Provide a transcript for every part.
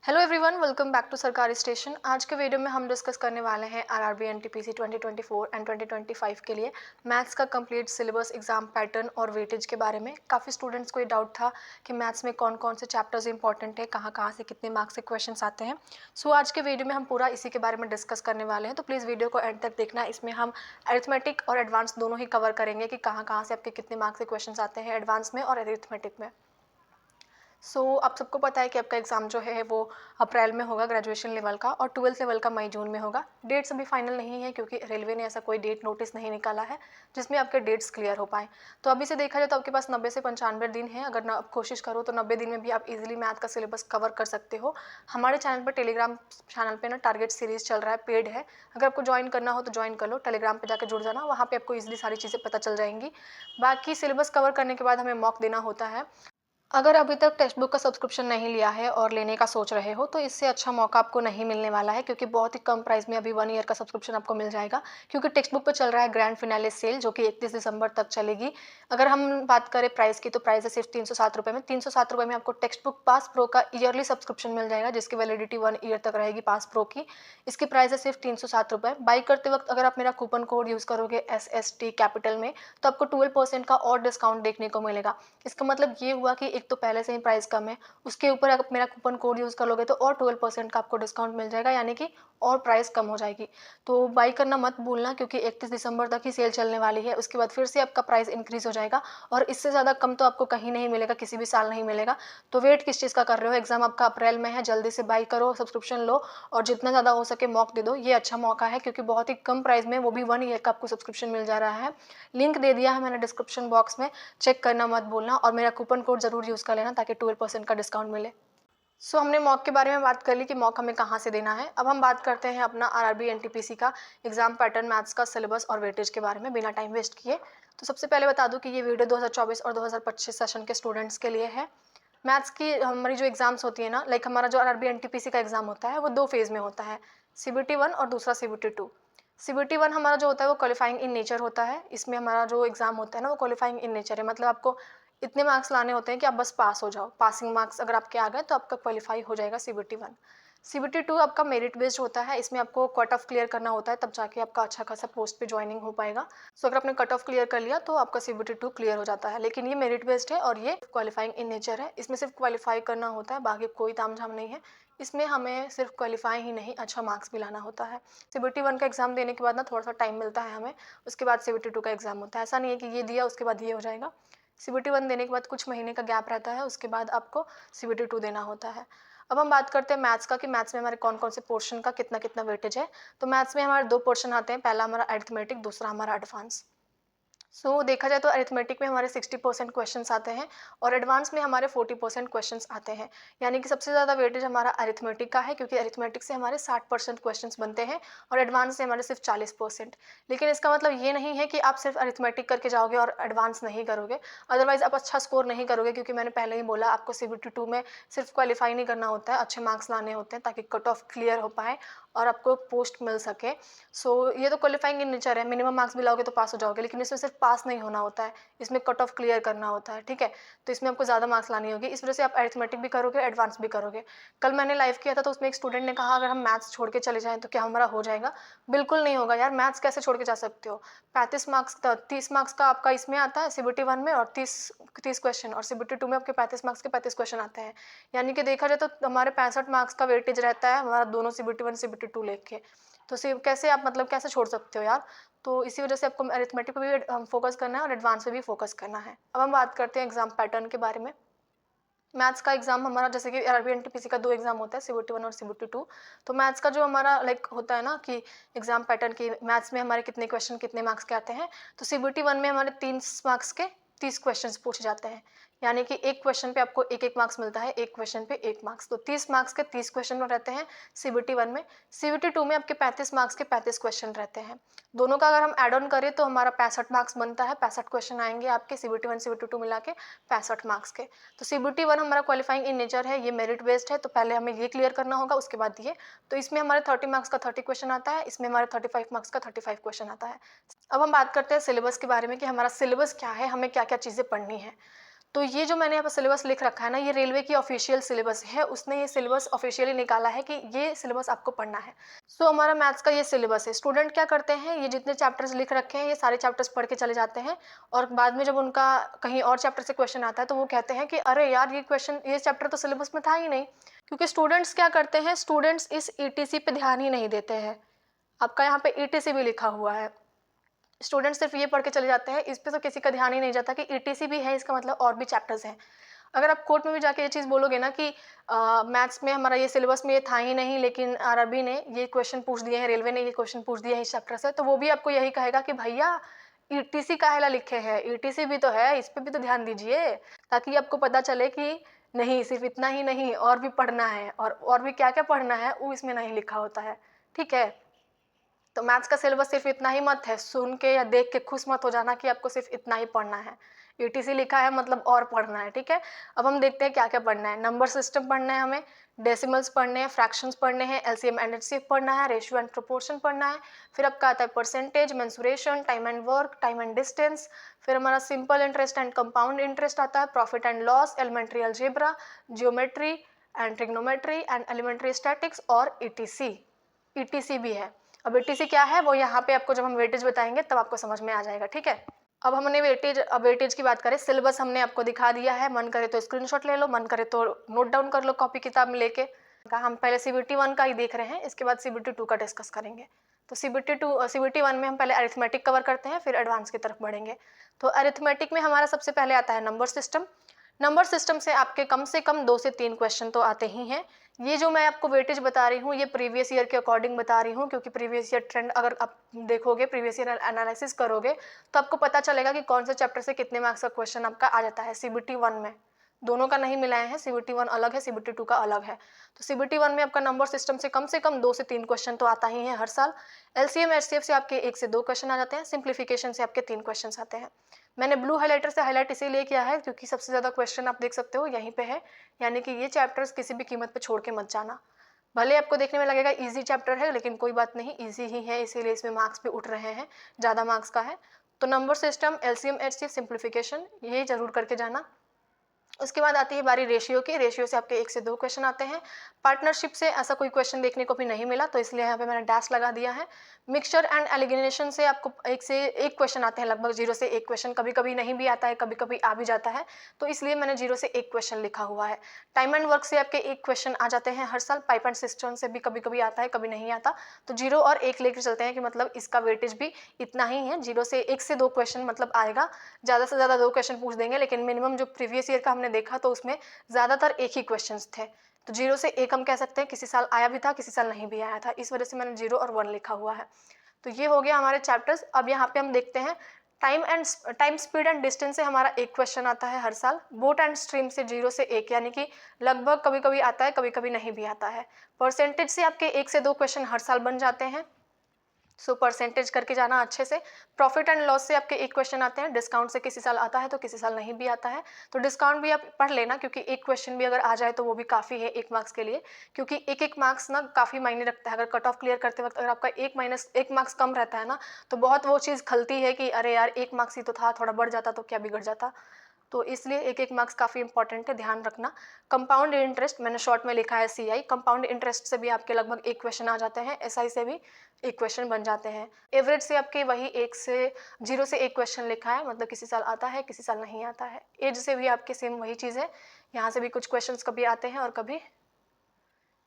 Hello everyone, welcome back to Sarkari station. आज के video में हम डिस्कस करने वाले हैं आरआरबी एनटीपीसी 2024 एंड 2025 के लिए मैथ्स का कंप्लीट सिलेबस, एग्जाम पैटर्न और वेटेज के बारे में। काफ़ी स्टूडेंट्स को ये डाउट था कि मैथ्स में कौन कौन से चैप्टर्स इंपॉर्टेंट है, कहाँ कहाँ से कितने मार्क्स के क्वेश्चंस आते हैं। सो आज के वीडियो में हम पूरा इसी के बारे में डिस्कस करने वाले हैं, तो प्लीज़ वीडियो को एंड तक देखना। इसमें हम अरिथमेटिक और एडवांस दोनों ही कवर करेंगे कि कहाँ कहाँ से आपके कितने मार्क्स के क्वेश्चन आते हैं एडवांस में और अरिथमेटिक में। आप सबको पता है कि आपका एग्ज़ाम जो है वो अप्रैल में होगा ग्रेजुएशन लेवल का, और 12th लेवल का मई जून में होगा। डेट्स अभी फाइनल नहीं है क्योंकि रेलवे ने ऐसा कोई डेट नोटिस नहीं निकाला है जिसमें आपके डेट्स क्लियर हो पाए। तो अभी से देखा जाए तो आपके पास 90 से 95 दिन है। अगर आप कोशिश करो तो 90 दिन में भी आप इजीली मैथ का सिलेबस कवर कर सकते हो। हमारे चैनल पर, टेलीग्राम चैनल पर ना टारगेट सीरीज़ चल रहा है, पेड है। अगर आपको ज्वाइन करना हो तो ज्वाइन कर लो, टेलीग्राम पर जाकर जुड़ जाना, वहाँ पर आपको ईजिली सारी चीज़ें पता चल जाएंगी। बाकी सिलेबस कवर करने के बाद हमें मॉक देना होता है। अगर अभी तक टेक्स्ट बुक का सब्सक्रिप्शन नहीं लिया है और लेने का सोच रहे हो तो इससे अच्छा मौका आपको नहीं मिलने वाला है, क्योंकि बहुत ही कम प्राइस में अभी 1 ईयर का सब्सक्रिप्शन आपको मिल जाएगा। क्योंकि टेक्स्ट बुक पे चल रहा है ग्रैंड फिनाले सेल, जो कि 31 दिसंबर तक चलेगी। अगर हम बात करें प्राइस की तो प्राइस है सिर्फ 307 रुपये में। 307 रुपये में आपको टेक्स्ट बुक पास प्रो का ईयरली सब्सक्रिप्शन मिल जाएगा, जिसकी वैलिडिटी 1 ईयर तक रहेगी पास प्रो की। इसकी प्राइस है सिर्फ 307 रुपये। बाई करते वक्त अगर आप मेरा कूपन कोड यूज़ करोगे SST कैपिटल में, तो आपको 12% का और डिस्काउंट देखने को मिलेगा। इसका मतलब ये हुआ कि एक तो पहले से ही प्राइस कम है, उसके ऊपर अगर मेरा कूपन कोड यूज़ कर लोगे तो और 12% का आपको डिस्काउंट मिल जाएगा, यानी कि और प्राइस कम हो जाएगी। तो बाई करना मत भूलना, क्योंकि 31 दिसंबर तक ही सेल चलने वाली है। उसके बाद फिर से आपका प्राइस इंक्रीज़ हो जाएगा, और इससे ज़्यादा कम तो आपको कहीं नहीं मिलेगा, किसी भी साल नहीं मिलेगा। तो वेट किस चीज़ का कर रहे हो? एग्ज़ाम आपका अप्रैल में है, जल्दी से बाई करो, सब्सक्रिप्शन लो और जितना ज़्यादा हो सके मॉक दे दो। ये अच्छा मौका है क्योंकि बहुत ही कम प्राइस में, वो भी 1 ईयर का आपको सब्सक्रिप्शन मिल जा रहा है। लिंक दे दिया है मैंने डिस्क्रिप्शन बॉक्स में, चेक करना मत भूलना, और मेरा कूपन कोड ज़रूर यूज़ कर लेना ताकि 12% का डिस्काउंट मिले। हमने मॉक के बारे में बात कर ली कि मॉक हमें कहाँ से देना है। अब हम बात करते हैं अपना आरआरबी एनटीपीसी का एग्जाम पैटर्न, मैथ्स का सिलेबस और वेटेज के बारे में, बिना टाइम वेस्ट किए। तो सबसे पहले बता दूं कि ये वीडियो 2024 और 2025 सेशन के स्टूडेंट्स के लिए है। मैथ्स की हमारी जो एग्जाम्स होती है ना, लाइक हमारा जो आरआरबी एनटीपीसी का एग्जाम होता है वो 2 फेज़ में होता है, CBT 1 और दूसरा CBT 2। CBT 1 हमारा जो होता है वो क्वालिफाइंग इन नेचर होता है। इसमें हमारा जो एग्जाम होता है ना वो क्वालिफाइंग इन नेचर है, मतलब आपको इतने मार्क्स लाने होते हैं कि आप बस पास हो जाओ। पासिंग मार्क्स अगर आपके आ गए तो आपका क्वालिफाई हो जाएगा CBT 1। CBT 2 आपका मेरिट बेस्ड होता है। इसमें आपको कट ऑफ क्लियर करना होता है, तब जाके आपका अच्छा खासा पोस्ट पे ज्वाइनिंग हो पाएगा। अगर आपने कट ऑफ क्लियर कर लिया तो आपका CBT 2 क्लियर हो जाता है। लेकिन ये मेरिट बेस्ड है और ये क्वालिफाइंग इन नेचर है। इसमें सिर्फ क्वालिफाई करना होता है, बाकी कोई तामझाम नहीं है। इसमें हमें सिर्फ क्वालिफाई ही नहीं, अच्छा मार्क्स भी लाना होता है। CBT 1 का एग्जाम देने के बाद ना थोड़ा सा टाइम मिलता है हमें, उसके बाद CBT 2 का एग्जाम होता है। ऐसा नहीं है कि ये दिया उसके बाद ये हो जाएगा। CBT 1 देने के बाद कुछ महीने का गैप रहता है, उसके बाद आपको CBT 2 देना होता है। अब हम बात करते हैं मैथ्स का कि मैथ्स में हमारे कौन कौन से पोर्शन का कितना कितना वेटेज है। तो मैथ्स में हमारे 2 पोर्शन आते हैं, पहला हमारा अरिथमेटिक, दूसरा हमारा एडवांस। देखा जाए तो अरिथमेटिक में हमारे 60% क्वेश्चंस आते हैं और एडवांस में हमारे 40% क्वेश्चंस आते हैं। यानी कि सबसे ज़्यादा वेटेज हमारा अरिथमेटिक का है, क्योंकि अरिथमेटिक से हमारे 60% क्वेश्चंस बनते हैं और एडवांस से हमारे सिर्फ 40%। लेकिन इसका मतलब ये नहीं है कि आप सिर्फ अरिथमेटिक करके जाओगे और एडवांस नहीं करोगे, अदरवाइज आप अच्छा स्कोर नहीं करोगे। क्योंकि मैंने पहले ही बोला, आपको CBT 2 में सिर्फ क्वालिफाई नहीं करना होता है, अच्छे मार्क्स लाने होते हैं ताकि कट ऑफ क्लियर हो पाए और आपको पोस्ट मिल सके। ये तो क्वालिफाइंग इन नेचर है, मिनिमम मार्क्स भी लाओगे तो पास हो जाओगे, लेकिन इसमें सिर्फ पास नहीं होना होता है, इसमें कट ऑफ क्लियर करना होता है, ठीक है। तो इसमें आपको ज़्यादा मार्क्स लानी होगी, इस वजह से आप अरिथमेटिक भी करोगे, एडवांस भी करोगे। कल मैंने लाइव किया था तो उसमें एक स्टूडेंट ने कहा, अगर हम मैथ्स छोड़ के चले जाएँ तो क्या हमारा हो जाएगा? बिल्कुल नहीं होगा यार, मैथ्स कैसे छोड़ के जा सकते हो? 35 मार्क्स का, 30 मार्क्स का आपका इसमें आता है CBT 1 में, और 30 क्वेश्चन, और CBT 2 में आपके 35 मार्क्स के 35 क्वेश्चन आते हैं। यानी कि देखा जाए तो हमारे 65 मार्क्स का वेटेज रहता है हमारा, दोनों CBT 1 CBT 2 लेके। तो सिर्फ कैसे आप, मतलब कैसे छोड़ सकते हो यार? तो इसी वजह से आपको अरिथमेटिक पे भी फोकस करना है और एडवांस पे भी फोकस करना है। अब हम बात करते हैं एग्जाम पैटर्न के बारे में। मैथ्स का एग्जाम हमारा, जैसे कि आरआरबी एनटीपीसी का 2 एग्जाम होता है, CBT 1 और CBT 2। तो मैथ्स का जो हमारा लाइक होता है ना कि एग्जाम पैटर्न की, मैथ्स में हमारे कितने क्वेश्चन कितने मार्क्स के आते हैं। तो CBT 1 में हमारे 30 मार्क्स के 30 क्वेश्चंस पूछे जाते हैं। यानी कि एक क्वेश्चन पे आपको एक एक मार्क्स मिलता है, एक क्वेश्चन पे 1 मार्क्स। तो 30 मार्क्स के 30 क्वेश्चन रहते हैं CBT 1 में। CBT 2 में आपके 35 मार्क्स के 35 क्वेश्चन रहते हैं। दोनों का अगर हम ऐड ऑन करें तो हमारा 65 मार्क्स बनता है। 65 क्वेश्चन आएंगे आपके CBT 1 CBT 2 मिला के, 65 मार्क्स के। तो CBT 1 हमारा क्वालिफाइंग इन नेचर है, ये मेरिट बेस्ड है, तो पहले हमें ये क्लियर करना होगा, उसके बाद ये। तो इसमें हमारे 30 मार्क्स का 30 क्वेश्चन आता है, इसमें हमारे 35 मार्क्स का 35 क्वेश्चन आता है। अब हम बात करते हैं सिलेबस के बारे में कि हमारा सिलेबस क्या है, हमें क्या क्या चीज़ें पढ़नी है। तो ये जो मैंने यहाँ पे सिलेबस लिख रखा है ना, ये रेलवे की ऑफिशियल सिलेबस है, उसने ये सिलेबस ऑफिशियली निकाला है कि ये सिलेबस आपको पढ़ना है। सो हमारा मैथ्स का ये सिलेबस है। स्टूडेंट क्या करते हैं, ये जितने चैप्टर्स लिख रखे हैं ये सारे चैप्टर्स पढ़ के चले जाते हैं और बाद में जब उनका कहीं और चैप्टर से क्वेश्चन आता है तो वो कहते हैं कि अरे यार ये चैप्टर तो सिलेबस में था ही नहीं। क्योंकि स्टूडेंट्स क्या करते हैं, स्टूडेंट्स इस ईटीसी पे ध्यान ही नहीं देते हैं। आपका यहाँ पे ईटीसी भी लिखा हुआ है, स्टूडेंट सिर्फ ये पढ़ के चले जाते हैं, इस पे तो किसी का ध्यान ही नहीं जाता कि ईटीसी भी है, इसका मतलब और भी चैप्टर्स हैं। अगर आप कोर्ट में भी जाके ये चीज़ बोलोगे ना कि मैथ्स में हमारा ये सिलेबस में ये था ही नहीं, लेकिन आरआरबी ने ये क्वेश्चन पूछ दिए हैं, रेलवे ने ये क्वेश्चन पूछ दिया है इस चैप्टर से, तो वो भी आपको यही कहेगा कि भैया ईटीसी काहेला लिखे हैं, ईटीसी भी तो है, इस पे भी तो ध्यान दीजिए, ताकि आपको पता चले कि नहीं सिर्फ इतना ही नहीं और भी पढ़ना है, और भी क्या क्या पढ़ना है वो इसमें नहीं लिखा होता है। ठीक है, तो मैथ्स का सिलेबस सिर्फ इतना ही मत है, सुन के या देख के खुश मत हो जाना कि आपको सिर्फ इतना ही पढ़ना है। ईटीसी लिखा है मतलब और पढ़ना है। ठीक है, अब हम देखते हैं क्या क्या पढ़ना है। नंबर सिस्टम पढ़ना है हमें, डेसिमल्स पढ़ने हैं, फ्रैक्शंस पढ़ने हैं, एलसीएम एंड एचसीएफ पढ़ना है, रेशियो एंड प्रोपोर्शन पढ़ना है। फिर आपका आता है percentage, mensuration, time and work, time and distance. फिर हमारा simple interest and compound interest आता है, profit and loss, elementary algebra, geometry and trigonometry and elementary statics और ईटीसी। ईटीसी भी है। अब ईटीसी क्या है वो यहाँ पे आपको जब हम वेटेज बताएंगे तब आपको समझ में आ जाएगा। ठीक है, अब हमने वेटेज की बात करें, सिलेबस हमने आपको दिखा दिया है, मन करे तो स्क्रीनशॉट ले लो, मन करे तो नोट डाउन कर लो कॉपी किताब में लेके। हम पहले सीबीटी 1 का ही देख रहे हैं, इसके बाद सीबीटी 2 का डिस्कस करेंगे। तो सीबीटी 1 में हम पहले अरिथमेटिक कवर करते हैं, फिर एडवांस की तरफ बढ़ेंगे। तो अरिथमेटिक में हमारा सबसे पहले आता है नंबर सिस्टम। नंबर सिस्टम से आपके कम से कम 2 से 3 क्वेश्चन तो आते ही हैं। ये जो मैं आपको वेटेज बता रही हूँ ये प्रीवियस ईयर के अकॉर्डिंग बता रही हूँ, क्योंकि प्रीवियस ईयर ट्रेंड अगर आप देखोगे, प्रीवियस ईयर एनालिसिस करोगे तो आपको पता चलेगा कि कौन से चैप्टर से कितने मार्क्स का क्वेश्चन आपका आ जाता है। सीबीटी 1 में दोनों का नहीं मिलाए हैं, सीबीटी 1 अलग है, सीबीटी 2 का अलग है। तो सीबीटी 1 में आपका नंबर सिस्टम से कम 2 से 3 क्वेश्चन तो आता ही है हर साल। एलसीएम एचसीएफ से आपके 1 से 2 क्वेश्चन आ जाते हैं, सिंप्लीफिकेशन से आपके 3 क्वेश्चन आते हैं। मैंने ब्लू हाइलाइटर से हाईलाइट इसीलिए किया है क्योंकि सबसे ज़्यादा क्वेश्चन आप देख सकते हो यहीं पे है, यानी कि ये चैप्टर्स किसी भी कीमत पे छोड़ के मत जाना। भले आपको देखने में लगेगा इजी चैप्टर है, लेकिन कोई बात नहीं, इजी ही है, इसीलिए इसमें मार्क्स भी उठ रहे हैं, ज़्यादा मार्क्स का है। तो number system, LCM HCF, simplification ये जरूर करके जाना। उसके बाद आती है बारी रेशियो की। रेशियो से आपके 1 से 2 क्वेश्चन आते हैं। पार्टनरशिप से ऐसा कोई क्वेश्चन देखने को भी नहीं मिला, तो इसलिए यहाँ पे मैंने डैश लगा दिया है। मिक्सचर एंड एलिमिनेशन से आपको 1 से 1 क्वेश्चन आते हैं, लगभग 0 से 1 क्वेश्चन, कभी कभी नहीं भी आता है, कभी कभी आ भी जाता है, तो इसलिए मैंने 0 से 1 क्वेश्चन लिखा हुआ है। टाइम एंड वर्क से आपके 1 क्वेश्चन आ जाते हैं हर साल। पाइप एंड सिस्टम से भी कभी कभी आता है, कभी नहीं आता, तो 0 और 1 लेकर चलते हैं कि मतलब इसका वेटेज भी इतना ही है। 0 से 1 से 2 क्वेश्चन मतलब आएगा, ज़्यादा से ज़्यादा 2 क्वेश्चन पूछ देंगे, लेकिन मिनिमम जो प्रीवियस ईयर का हमने देखा तो उसमें ज़्यादातर एक ही क्वेश्चंस थे। तो 0 से 1 हम कह सकते हैं, किसी साल आया भी था, किसी साल नहीं भी आया था, इस वजह से मैंने 0 और 1 लिखा हुआ है। तो ये हो गया हमारे चैप्टर्स। अब यहाँ पे हम देखते हैं टाइम स्पीड एंड डिस्टेंस से हमारा 1 क्वेश्चन आता है हर साल। बोट एंड स्ट्रीम से 0 से 1, यानी कि लगभग कभी कभी आता है, कभी कभी नहीं भी आता है। परसेंटेज से आपके 1 से 2 क्वेश्चन हर साल बन जाते हैं, सो परसेंटेज करके जाना अच्छे से। प्रॉफिट एंड लॉस से आपके 1 क्वेश्चन आते हैं। डिस्काउंट से किसी साल आता है तो किसी साल नहीं भी आता है, तो डिस्काउंट भी आप पढ़ लेना, क्योंकि 1 क्वेश्चन भी अगर आ जाए तो वो भी काफ़ी है 1 मार्क्स के लिए, क्योंकि एक एक मार्क्स ना काफ़ी मायने रखता है। अगर कट ऑफ क्लियर करते वक्त अगर आपका 1 मार्क्स कम रहता है ना, तो बहुत वो चीज़ खलती है कि अरे यार 1 मार्क्स ही तो था, थोड़ा बढ़ जाता तो क्या बिगड़ जाता। तो इसलिए 1 मार्क्स काफ़ी इंपॉर्टेंट है, ध्यान रखना। कंपाउंड इंटरेस्ट मैंने शॉर्ट में लिखा है CI। कंपाउंड इंटरेस्ट से भी आपके लगभग 1 क्वेश्चन आ जाते हैं। SI से भी 1 क्वेश्चन बन जाते हैं। एवरेज से आपके वही 0 से 1 क्वेश्चन लिखा है, मतलब किसी साल आता है, किसी साल नहीं आता है। एज से भी आपके सेम वही चीज़ है, यहाँ से भी कुछ क्वेश्चन कभी आते हैं और कभी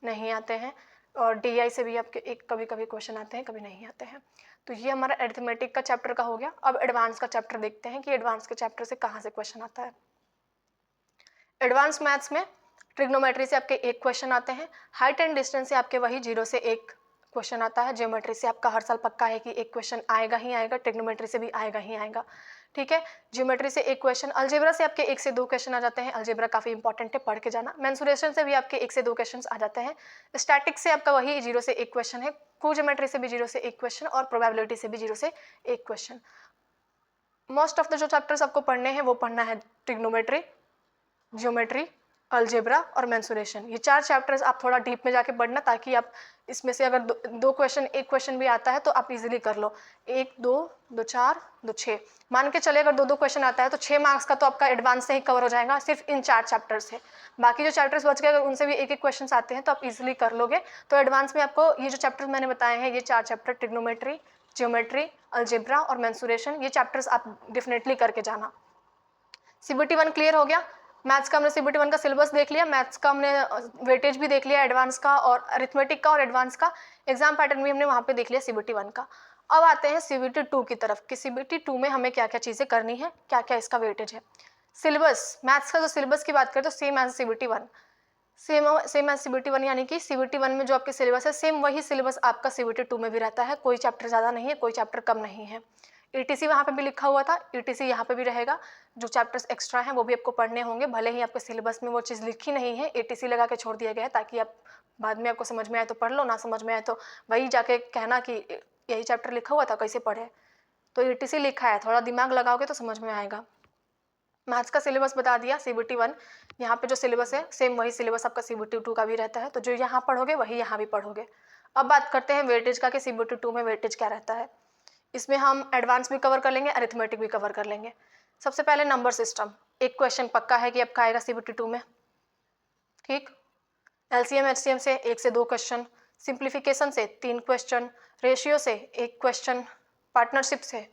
नहीं आते हैं। और DI से भी आपके कभी कभी क्वेश्चन आते हैं, कभी नहीं आते हैं। तो ये हमारा अरिथमेटिक का चैप्टर का हो गया। अब एडवांस का चैप्टर देखते हैं कि एडवांस के चैप्टर से कहाँ से क्वेश्चन आता है। एडवांस मैथ्स में ट्रिग्नोमेट्री से आपके 1 क्वेश्चन आते हैं। हाइट एंड डिस्टेंस से आपके वही 0 से 1 क्वेश्चन आता है। ज्योमेट्री से आपका हर साल पक्का है कि 1 क्वेश्चन आएगा ही आएगा, ट्रिग्नोमेट्री से भी आएगा ही आएगा। ठीक है, ज्योमेट्री से 1 क्वेश्चन। अलजेब्रा से आपके 1 से 2 क्वेश्चन आ जाते हैं। अलजेब्रा काफ़ी इंपॉर्टेंट है, पढ़ के जाना। मेंसुरेशन से भी आपके 1 से 2 क्वेश्चन आ जाते हैं। स्टैटिक से आपका वही 0 से 1 क्वेश्चन है। कोज्योमेट्री से भी 0 से 1 क्वेश्चन और प्रोबेबिलिटी से भी 0 से 1 क्वेश्चन। मोस्ट ऑफ द जो चैप्टर्स आपको पढ़ने हैं वो पढ़ना है ट्रिग्नोमेट्री, ज्योमेट्री, अलजेब्रा और मेंसुरेशन। ये 4 चैप्टर्स आप थोड़ा डीप में जाके पढ़ना, ताकि आप इसमें से अगर दो क्वेश्चन, एक क्वेश्चन भी आता है तो आप इजीली कर लो। 1 2 2 4 2 6 मान के चले, अगर 2 क्वेश्चन आता है तो 6 मार्क्स का तो आपका एडवांस से ही कवर हो जाएगा सिर्फ इन 4 चैप्टर से। बाकी जो चैप्टर्स बच गए अगर उनसे भी एक क्वेश्चन आते हैं तो आप इजीली कर लोगे। तो एडवांस में आपको ये जो चैप्टर्स मैंने बताए हैं, ये 4 चैप्टर, ट्रिग्नोमेट्री, ज्योमेट्री, अलजेब्रा और मेंसुरेशन, ये चैप्टर्स आप डेफिनेटली करके जाना। CBT 1 क्लियर हो गया। मैथ्स का हमने CBT 1 का सिलेबस देख लिया, मैथ्स का हमने वेटेज भी देख लिया एडवांस का, और अरिथमेटिक का और एडवांस का एग्जाम पैटर्न भी हमने वहाँ पे देख लिया CBT 1 का। अब आते हैं CBT 2 की तरफ कि CBT 2 में हमें क्या क्या चीज़ें करनी है, क्या क्या इसका वेटेज है। सिलेबस, मैथ्स का जो सिलेबस की बात करें तो same as CBT 1, same as CBT 1, यानी कि CBT 1 में जो आपके सिलेबस है सेम वही सिलेबस आपका CBT 2 में भी रहता है। कोई चैप्टर ज़्यादा नहीं है, कोई चैप्टर कम नहीं है। ETC वहाँ पे भी लिखा हुआ था, ETC यहाँ पे भी रहेगा। जो चैप्टर्स एक्स्ट्रा हैं वो भी आपको पढ़ने होंगे, भले ही आपके सिलेबस में वो चीज़ लिखी नहीं है, ETC लगा के छोड़ दिया गया है ताकि आप बाद में आपको समझ में आए तो पढ़ लो, ना समझ में आए तो वही जाके कहना कि यही चैप्टर लिखा हुआ था, कैसे पढ़े। तो ETC लिखा है, थोड़ा दिमाग लगाओगे तो समझ में आएगा। मैथ्स का सिलेबस बता दिया CBT 1, यहाँ पे जो सिलेबस है सेम वही सिलेबस आपका CBT 2 का भी रहता है, तो जो यहाँ पढ़ोगे वही यहाँ भी पढ़ोगे। अब बात करते हैं वेटेज का कि CBT 2 में वेटेज क्या रहता है। इसमें हम एडवांस भी कवर कर लेंगे, अरिथमेटिक भी कवर कर लेंगे। सबसे पहले नंबर सिस्टम, एक क्वेश्चन पक्का है कि आपका आएगा CBT 2 में, ठीक। LCM HCM से 1 से 2 क्वेश्चन, सिंप्लीफिकेशन से 3 क्वेश्चन, रेशियो से 1 क्वेश्चन, पार्टनरशिप से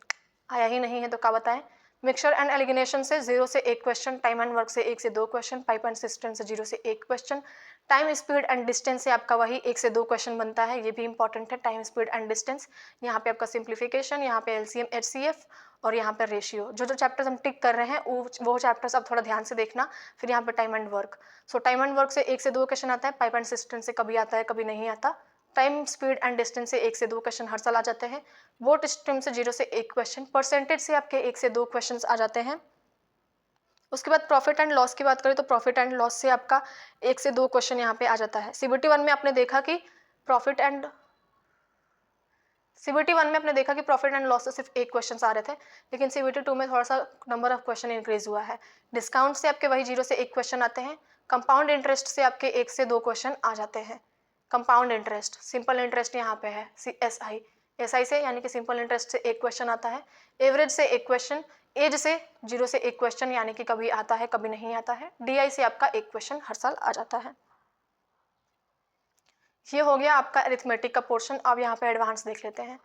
आया ही नहीं है तो क्या बताएं, मिक्सचर एंड एलिमिनेशन से 0 से 1 क्वेश्चन, टाइम एंड वर्क से 1 से 2 क्वेश्चन, पाइप एंड सिस्टम से 0 से 1 question, time speed and distance से आपका वही 1 से 2 क्वेश्चन बनता है, ये भी इंपॉर्टेंट है, टाइम स्पीड एंड डिस्टेंस। यहाँ पे आपका सिंप्लीफिकेशन, यहाँ पे LCM HCF और यहाँ पर रेशियो। जो जो चैप्टर्स हम टिक कर रहे हैं वो चैप्टर्स आप थोड़ा ध्यान से देखना। फिर यहाँ पर time and work, so time and work से 1 से 2 क्वेश्चन आता है, पाइप एंड सिस्टम से कभी आता है कभी नहीं आता, टाइम स्पीड एंड डिस्टेंस से 1 से 2 क्वेश्चन हर साल आ जाते हैं, वोट स्ट्रीम से 0 से 1 क्वेश्चन, परसेंटेज से आपके 1 से 2 क्वेश्चन आ जाते हैं। उसके बाद प्रॉफिट एंड लॉस की बात करें तो प्रॉफिट एंड लॉस से आपका 1 से 2 क्वेश्चन यहाँ पे आ जाता है। CBT 1 में आपने देखा कि प्रॉफिट एंड लॉस से सिर्फ 1 क्वेश्चन आ रहे थे, लेकिन CBT 2 में थोड़ा सा नंबर ऑफ क्वेश्चन इंक्रीज हुआ है। डिस्काउंट से आपके वही 0 से 1 क्वेश्चन आते हैं, कंपाउंड इंटरेस्ट से आपके 1 से 2 क्वेश्चन आ जाते हैं। कंपाउंड इंटरेस्ट, सिंपल इंटरेस्ट यहाँ पे है SI से, यानी कि सिंपल इंटरेस्ट से 1 क्वेश्चन आता है, एवरेज से 1 क्वेश्चन, एज से 0 से 1 क्वेश्चन, यानी कि कभी आता है कभी नहीं आता है, DI से आपका 1 क्वेश्चन हर साल आ जाता है। ये हो गया आपका अरिथमेटिक का पोर्शन। अब यहाँ पे एडवांस देख लेते हैं।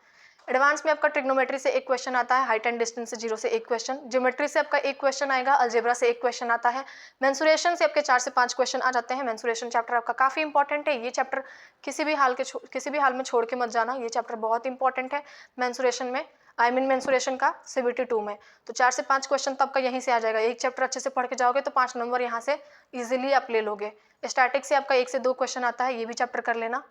एडवांस में आपका ट्रिग्नोमेट्री से 1 क्वेश्चन आता है, हाइट एंड डिस्टेंस से 0 से 1 क्वेश्चन, ज्योमेट्री से आपका 1 क्वेश्चन आएगा, अलजेब्रा से 1 क्वेश्चन आता है, मेंसुरेशन से आपके 4 से 5 क्वेश्चन आ जाते हैं। मेंसुरेशन चैप्टर आपका काफ़ी इंपॉर्टेंट है, ये चैप्टर किसी भी हाल में छोड़ के मत जाना, ये चैप्टर बहुत इंपॉर्टेंट है मेंसुरेशन में, मेंसुरेशन का CBT 2 में। तो 4 से 5 क्वेश्चन तो आपका यहीं से आ जाएगा, एक चैप्टर अच्छे से पढ़ के जाओगे तो 5 नंबर यहाँ से ईजिली आप ले लोगे। स्टैटिक से आपका 1 से 2 क्वेश्चन आता है, ये भी चैप्टर कर लेना।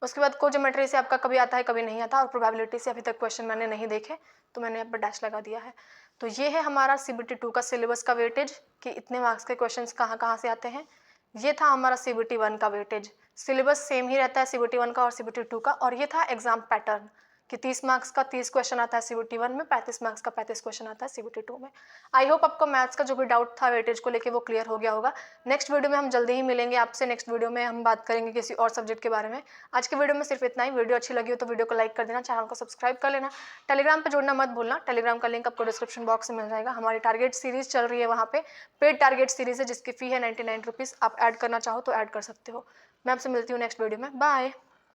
उसके बाद कोज्योमेट्री से आपका कभी आता है कभी नहीं आता, और प्रोबेबिलिटी से अभी तक क्वेश्चन मैंने नहीं देखे तो मैंने यहाँ पर डैश लगा दिया है। तो ये है हमारा CBT 2 का सिलेबस का वेटेज कि इतने मार्क्स के क्वेश्चंस कहाँ कहाँ से आते हैं। ये था हमारा CBT 1 का वेटेज। सिलेबस सेम ही रहता है CBT 1 का और CBT 2 का, और ये था एग्जाम पैटर्न कि 30 मार्क्स का 30 क्वेश्चन आता है CBT 1 में, 35 मार्क्स का 35 क्वेश्चन आता है CBT 2 में। आई होप आपको मैथ्स का जो भी डाउट था वेटेज को लेके वो क्लियर हो गया होगा। नेक्स्ट वीडियो में हम जल्दी ही मिलेंगे आपसे, नेक्स्ट वीडियो में हम बात करेंगे किसी और सब्जेक्ट के बारे में। आज के वीडियो में सिर्फ इतना ही। वीडियो अच्छी लगी हो तो वीडियो को लाइक कर देना, चैनल को सब्सक्राइब कर लेना, टेलीग्राम पर जुड़ना मत भूलना। टेलीग्राम का लिंक आपको डिस्क्रिप्शन बॉक्स में मिल जाएगा। हमारी टारगेट सीरीज चल रही है, वहाँ पे पेड टारगेट सीरीज है जिसकी फ़ी है 99 रुपीज़। आप ऐड करना चाहो तो ऐड कर सकते हो। मैं आपसे मिलती हूँ नेक्स्ट वीडियो में, बाय।